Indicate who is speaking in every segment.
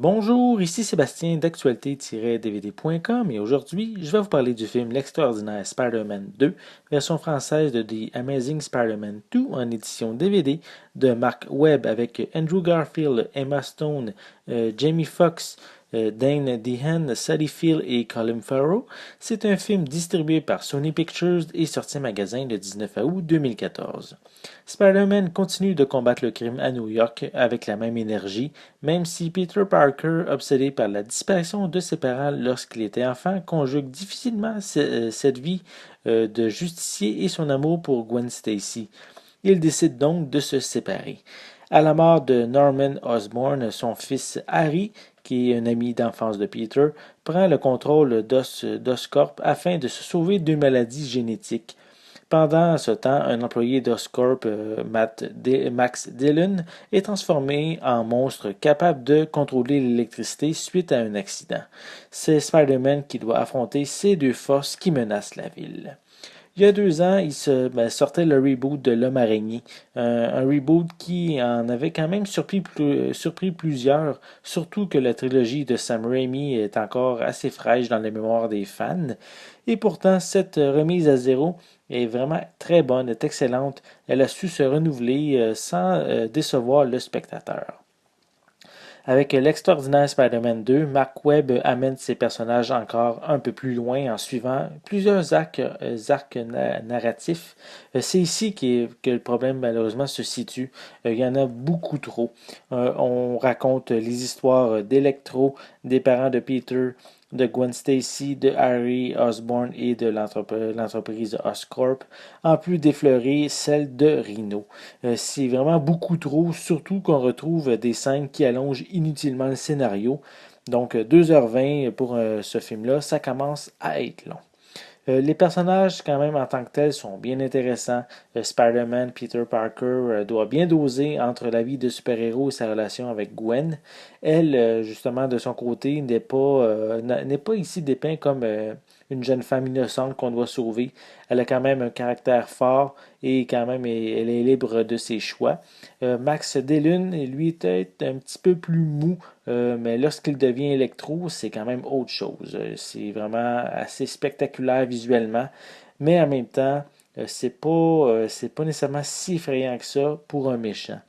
Speaker 1: Bonjour, ici Sébastien d'actualité-dvd.com et aujourd'hui, je vais vous parler du film L'extraordinaire Spider-Man 2, version française de The Amazing Spider-Man 2 en édition DVD de Mark Webb avec Andrew Garfield, Emma Stone, Jamie Foxx, Dane DeHaan, Sally Field et Colin Farrell. C'est un film distribué par Sony Pictures et sorti en magasin le 19 août 2014. Spider-Man continue de combattre le crime à New York avec la même énergie, même si Peter Parker, obsédé par la disparition de ses parents lorsqu'il était enfant, conjugue difficilement cette vie de justicier et son amour pour Gwen Stacy. Il décide donc de se séparer. À la mort de Norman Osborn, son fils Harry, qui est un ami d'enfance de Peter, prend le contrôle d'Oscorp afin de se sauver d'une maladie génétique. Pendant ce temps, un employé d'Oscorp, Max Dillon, est transformé en monstre capable de contrôler l'électricité suite à un accident. C'est Spider-Man qui doit affronter ces deux forces qui menacent la ville. Il y a 2 ans, sortait le reboot de L'Homme Araignée. Un reboot qui en avait quand même surpris plusieurs, surtout que la trilogie de Sam Raimi est encore assez fraîche dans la mémoire des fans. Et pourtant, cette remise à zéro est vraiment très bonne, est excellente. Elle a su se renouveler sans décevoir le spectateur. Avec l'extraordinaire Spider-Man 2, Mark Webb amène ses personnages encore un peu plus loin en suivant plusieurs arcs narratifs. C'est ici que le problème malheureusement se situe. Il y en a beaucoup trop. On raconte les histoires d'Electro, des parents de Peter, de Gwen Stacy, de Harry Osborn et de l'entreprise Oscorp, en plus d'effleurer celle de Rhino. C'est vraiment beaucoup trop, surtout qu'on retrouve des scènes qui allongent inutilement le scénario. Donc 2h20 pour ce film-là, ça commence à être long. Les personnages, quand même, en tant que tels, sont bien intéressants. Spider-Man, Peter Parker doit bien doser entre la vie de super-héros et sa relation avec Gwen. Elle, justement, de son côté, n'est pas ici dépeinte comme une jeune femme innocente qu'on doit sauver. Elle a quand même un caractère fort et quand même elle est libre de ses choix. Max Dillon, lui, est un petit peu plus mou, mais lorsqu'il devient électro, c'est quand même autre chose. C'est vraiment assez spectaculaire visuellement, mais en même temps, c'est pas nécessairement si effrayant que ça pour un méchant.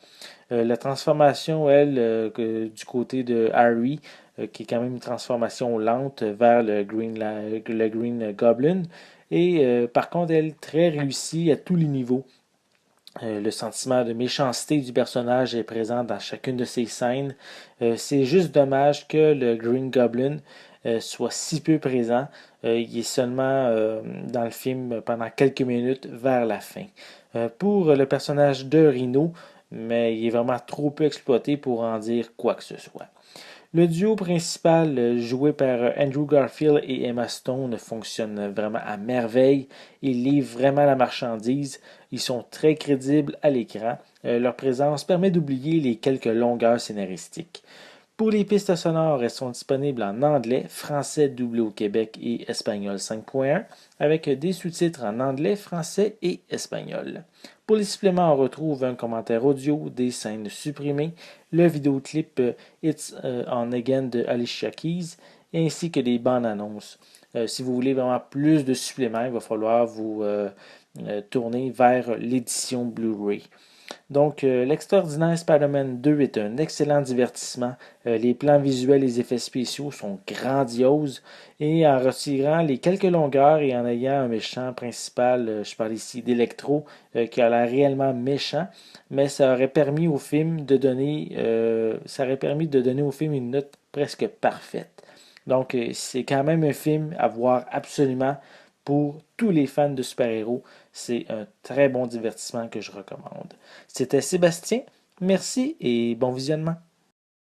Speaker 1: La transformation, elle, du côté de Harry, qui est quand même une transformation lente vers le Green Goblin, et par contre, elle, très réussie à tous les niveaux. Le sentiment de méchanceté du personnage est présent dans chacune de ces scènes. C'est juste dommage que le Green Goblin soit si peu présent. Il est seulement dans le film pendant quelques minutes vers la fin. Pour le personnage de Rhino, mais il est vraiment trop peu exploité pour en dire quoi que ce soit. Le duo principal joué par Andrew Garfield et Emma Stone fonctionne vraiment à merveille. Ils livrent vraiment la marchandise. Ils sont très crédibles à l'écran. Leur présence permet d'oublier les quelques longueurs scénaristiques. Pour les pistes sonores, elles sont disponibles en anglais, français doublé au Québec et espagnol 5.1, avec des sous-titres en anglais, français et espagnol. Pour les suppléments, on retrouve un commentaire audio, des scènes supprimées, le vidéoclip It's On Again de Alicia Keys, ainsi que des bandes annonces. Si vous voulez vraiment plus de suppléments, il va falloir vous tourner vers l'édition Blu-ray. Donc, l'extraordinaire Spider-Man 2 est un excellent divertissement. Les plans visuels et les effets spéciaux sont grandioses. Et en retirant les quelques longueurs et en ayant un méchant principal, je parle ici d'Electro, qui a l'air réellement méchant, mais ça aurait permis de donner au film une note presque parfaite. Donc, c'est quand même un film à voir absolument pour tous les fans de super-héros. C'est un très bon divertissement que je recommande. C'était Sébastien. Merci et bon visionnement.